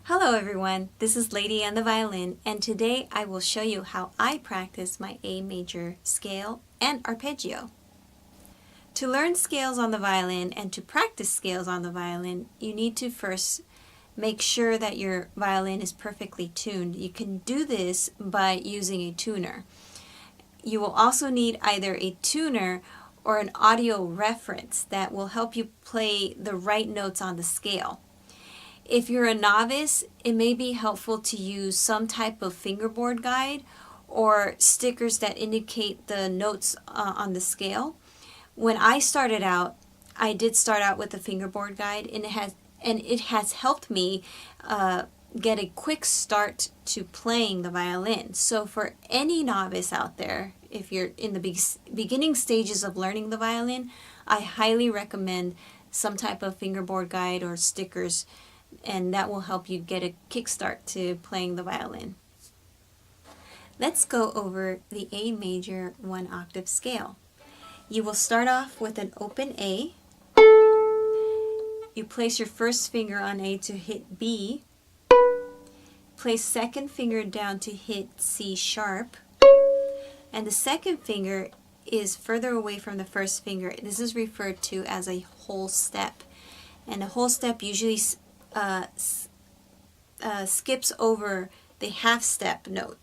Hello everyone, this is Lady on the violin, and today I will show you how I practice my A major scale and arpeggio. To learn scales on the violin and to practice scales on the violin, you need to first make sure that your violin is perfectly tuned. You can do this by using a tuner. You will also need either a tuner or an audio reference that will help you play the right notes on the scale. If you're a novice, it may be helpful to use some type of fingerboard guide or stickers that indicate the notes on the scale. When I started out, I did start out with a fingerboard guide, and it has helped me get a quick start to playing the violin. So for any novice out there, if you're in the beginning stages of learning the violin, I highly recommend some type of fingerboard guide or stickers, and that will help you get a kickstart to playing the violin. Let's go over the A major 1 octave scale. You will start off with an open A. You place your first finger on A to hit B. Place second finger down to hit C sharp. And the second finger is further away from the first finger. This is referred to as a whole step. And a whole step usually skips over the half step note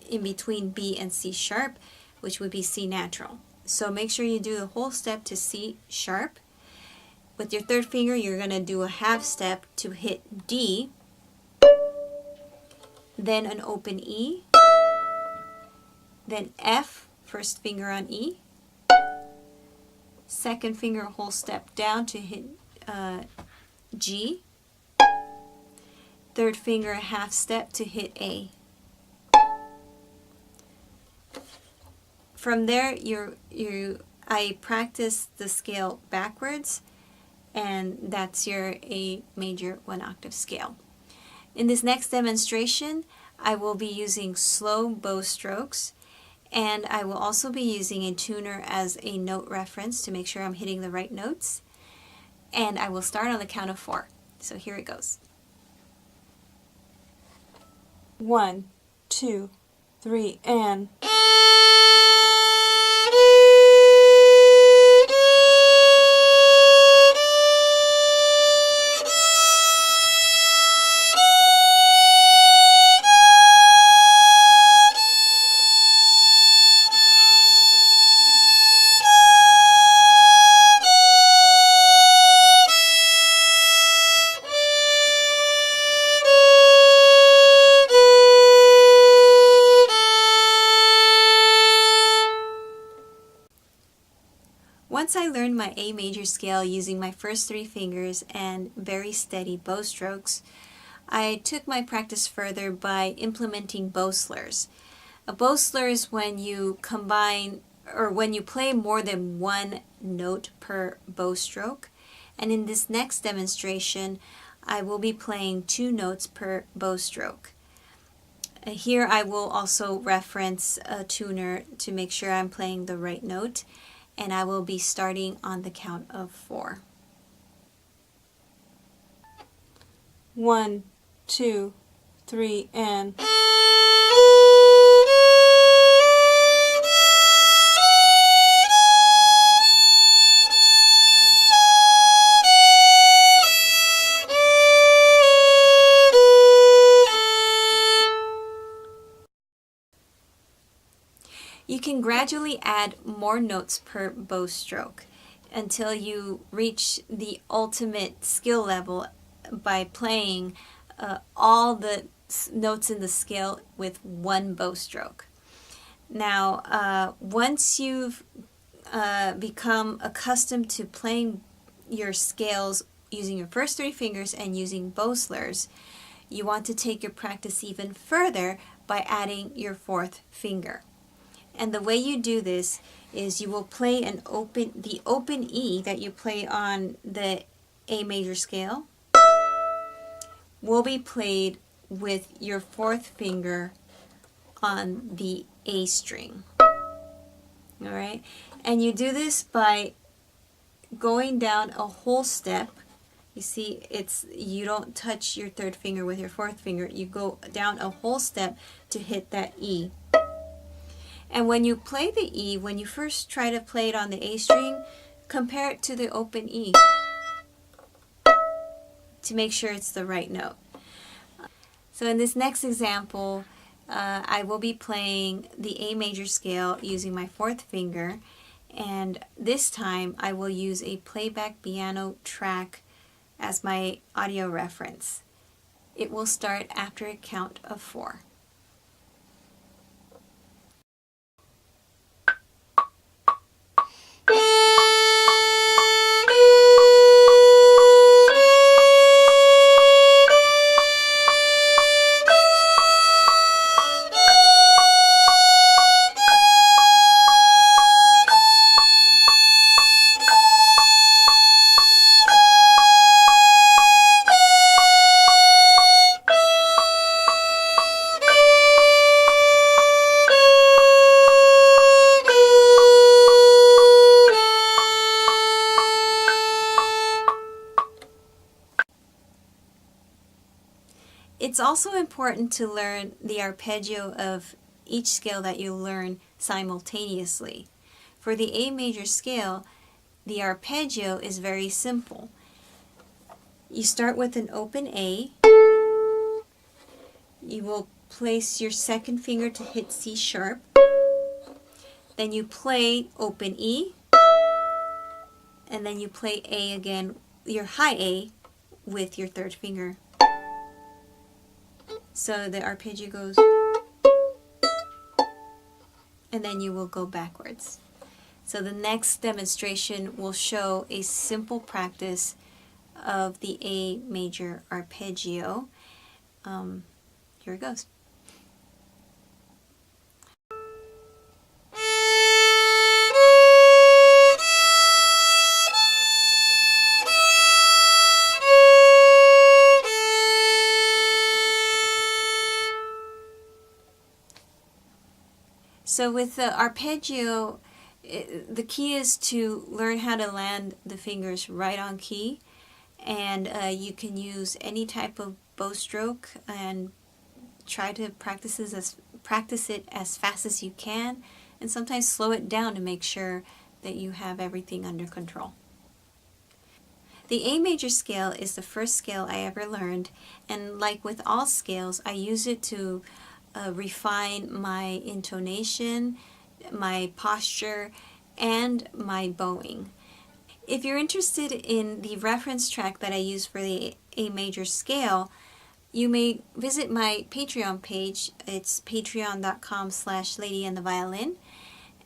in between B and C sharp, which would be C natural. So make sure you do the whole step to C sharp. With your third finger, you're going to do a half step to hit D, then an open E, then F, first finger on E, second finger whole step down to hit G, third finger a half step to hit A. From there, I practice the scale backwards, and that's your A major 1 octave scale. In this next demonstration, I will be using slow bow strokes, and I will also be using a tuner as a note reference to make sure I'm hitting the right notes. And I will start on the count of 4. So here it goes. 1, 2, 3, and... Once I learned my A major scale using my first 3 fingers and very steady bow strokes, I took my practice further by implementing bow slurs. A bow slur is when you combine or when you play more than one note per bow stroke. And in this next demonstration, I will be playing 2 notes per bow stroke. Here I will also reference a tuner to make sure I'm playing the right note. And I will be starting on the count of 4. 1, 2, 3, and... You can gradually add more notes per bow stroke until you reach the ultimate skill level by playing all the notes in the scale with 1 bow stroke. Now, once you've become accustomed to playing your scales using your first 3 fingers and using bow slurs, you want to take your practice even further by adding your 4th finger. And the way you do this is you will play the open E that you play on the A major scale will be played with your 4th finger on the A string. Alright? And you do this by going down a whole step. You see, you don't touch your third finger with your fourth finger. You go down a whole step to hit that E. And when you play the E, when you first try to play it on the A string, compare it to the open E to make sure it's the right note. So in this next example, I will be playing the A major scale using my fourth finger, and this time I will use a playback piano track as my audio reference. It will start after a count of 4. It's also important to learn the arpeggio of each scale that you learn simultaneously. For the A major scale, the arpeggio is very simple. You start with an open A. You will place your second finger to hit C sharp. Then you play open E. And then you play A again, your high A, with your third finger. So the arpeggio goes, and then you will go backwards. So the next demonstration will show a simple practice of the A major arpeggio. Here it goes. So with the arpeggio, the key is to learn how to land the fingers right on key, and you can use any type of bow stroke and try to practice it as fast as you can, and sometimes slow it down to make sure that you have everything under control. The A major scale is the first scale I ever learned, and like with all scales, I use it to refine my intonation, my posture, and my bowing. If you're interested in the reference track that I use for the A major scale, you may visit my Patreon page. It's patreon.com/ladyandtheviolin,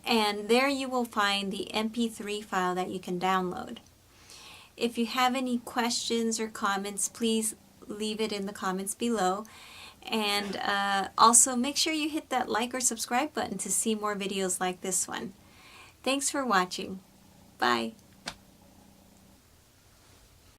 and there you will find the MP3 file that you can download. If you have any questions or comments, please leave it in the comments below. And also make sure you hit that like or subscribe button to see more videos like this one. Thanks for watching. Bye.